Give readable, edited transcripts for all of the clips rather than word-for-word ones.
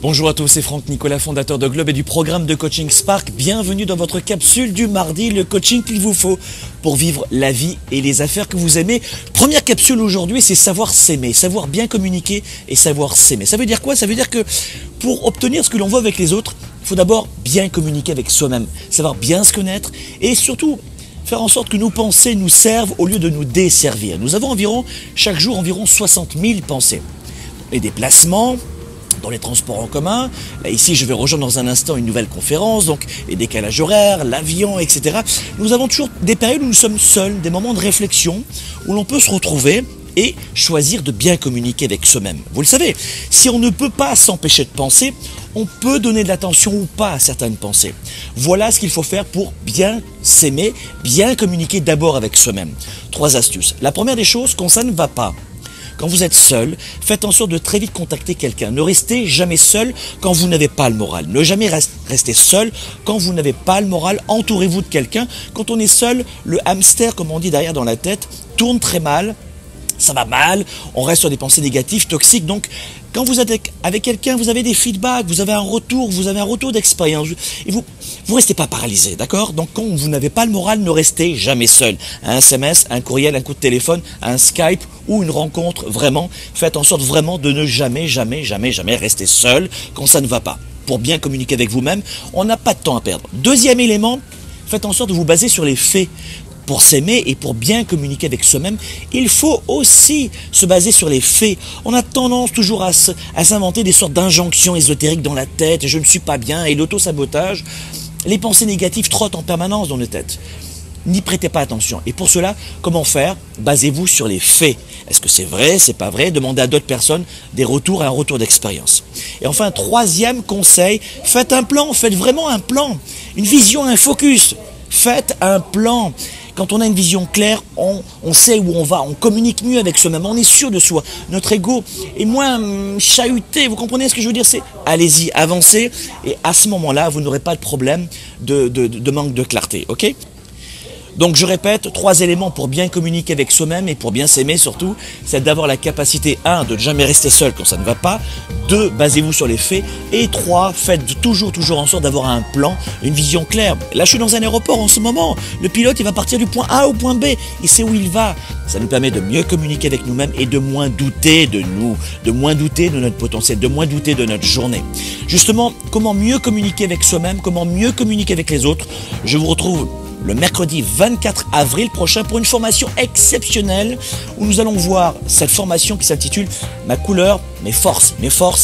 Bonjour à tous, c'est Franck Nicolas, fondateur de Globe et du programme de coaching Spark. Bienvenue dans votre capsule du mardi, le coaching qu'il vous faut pour vivre la vie et les affaires que vous aimez. Première capsule aujourd'hui, c'est savoir s'aimer, savoir bien communiquer et savoir s'aimer. Ça veut dire quoi? Ça veut dire que pour obtenir ce que l'on veut avec les autres, il faut d'abord bien communiquer avec soi-même, savoir bien se connaître et surtout faire en sorte que nos pensées nous servent au lieu de nous desservir. Nous avons chaque jour environ 60 000 pensées. Les déplacements, dans les transports en commun. Là, ici, je vais rejoindre dans un instant une nouvelle conférence, donc les décalages horaires, l'avion, etc. Nous avons toujours des périodes où nous sommes seuls, des moments de réflexion, où l'on peut se retrouver et choisir de bien communiquer avec soi-même. Vous le savez, si on ne peut pas s'empêcher de penser, on peut donner de l'attention ou pas à certaines pensées. Voilà ce qu'il faut faire pour bien s'aimer, bien communiquer d'abord avec soi-même. 3 astuces. La première des choses, quand ça ne va pas, quand vous êtes seul, faites en sorte de très vite contacter quelqu'un. Ne restez jamais seul quand vous n'avez pas le moral. Ne jamais rester seul quand vous n'avez pas le moral. Entourez-vous de quelqu'un. Quand on est seul, le hamster, comme on dit derrière dans la tête, tourne très mal. Ça va mal, on reste sur des pensées négatives, toxiques. Donc, quand vous êtes avec quelqu'un, vous avez des feedbacks, vous avez un retour d'expérience. Et vous restez pas paralysé, d'accord? Donc, quand vous n'avez pas le moral, ne restez jamais seul. Un SMS, un courriel, un coup de téléphone, un Skype ou une rencontre, vraiment, faites en sorte vraiment de ne jamais rester seul quand ça ne va pas. Pour bien communiquer avec vous-même, on n'a pas de temps à perdre. Deuxième élément, faites en sorte de vous baser sur les faits. Pour s'aimer et pour bien communiquer avec soi-même, il faut aussi se baser sur les faits. On a tendance toujours à s'inventer des sortes d'injonctions ésotériques dans la tête, je ne suis pas bien, et l'auto-sabotage. Les pensées négatives trottent en permanence dans nos têtes. N'y prêtez pas attention. Et pour cela, comment faire? Basez-vous sur les faits. Est-ce que c'est vrai, c'est pas vrai? Demandez à d'autres personnes des retours et un retour d'expérience. Et enfin, 3e conseil, faites un plan, faites vraiment un plan. Une vision, un focus. Faites un plan. Quand on a une vision claire, on sait où on va, on communique mieux avec soi-même, on est sûr de soi. Notre ego est moins chahuté, vous comprenez ce que je veux dire? C'est allez-y, avancez, et à ce moment-là, vous n'aurez pas de problème de manque de clarté, ok? Donc je répète, 3 éléments pour bien communiquer avec soi-même et pour bien s'aimer surtout, c'est d'avoir la capacité 1, de ne jamais rester seul quand ça ne va pas, 2, basez-vous sur les faits, et 3, faites toujours en sorte d'avoir un plan, une vision claire. Là je suis dans un aéroport en ce moment, le pilote il va partir du point A au point B, il sait où il va. Ça nous permet de mieux communiquer avec nous-mêmes et de moins douter de nous, de moins douter de notre potentiel, de moins douter de notre journée. Justement, comment mieux communiquer avec soi-même, comment mieux communiquer avec les autres, je vous retrouve le mercredi 24 avril prochain pour une formation exceptionnelle où nous allons voir cette formation qui s'intitule « Ma couleur, mes forces,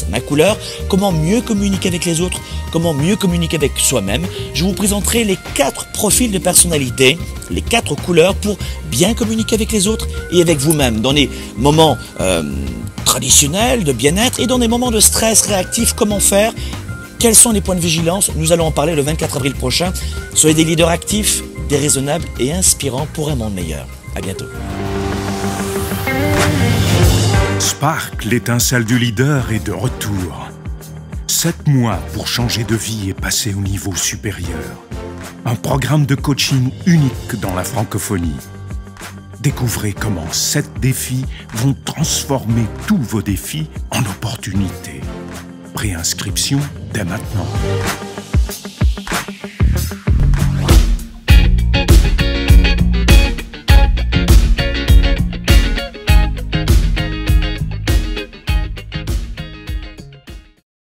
ma couleur ». Comment mieux communiquer avec les autres, comment mieux communiquer avec soi-même. Je vous présenterai les 4 profils de personnalité, les 4 couleurs pour bien communiquer avec les autres et avec vous-même dans les moments traditionnels de bien-être et dans des moments de stress réactif. Comment faire? Quels sont les points de vigilance? Nous allons en parler le 24 avril prochain. Soyez des leaders actifs, déraisonnables et inspirants pour un monde meilleur. À bientôt. Spark, l'étincelle du leader, est de retour. 7 mois pour changer de vie et passer au niveau supérieur. Un programme de coaching unique dans la francophonie. Découvrez comment 7 défis vont transformer tous vos défis en opportunités. Préinscription dès maintenant.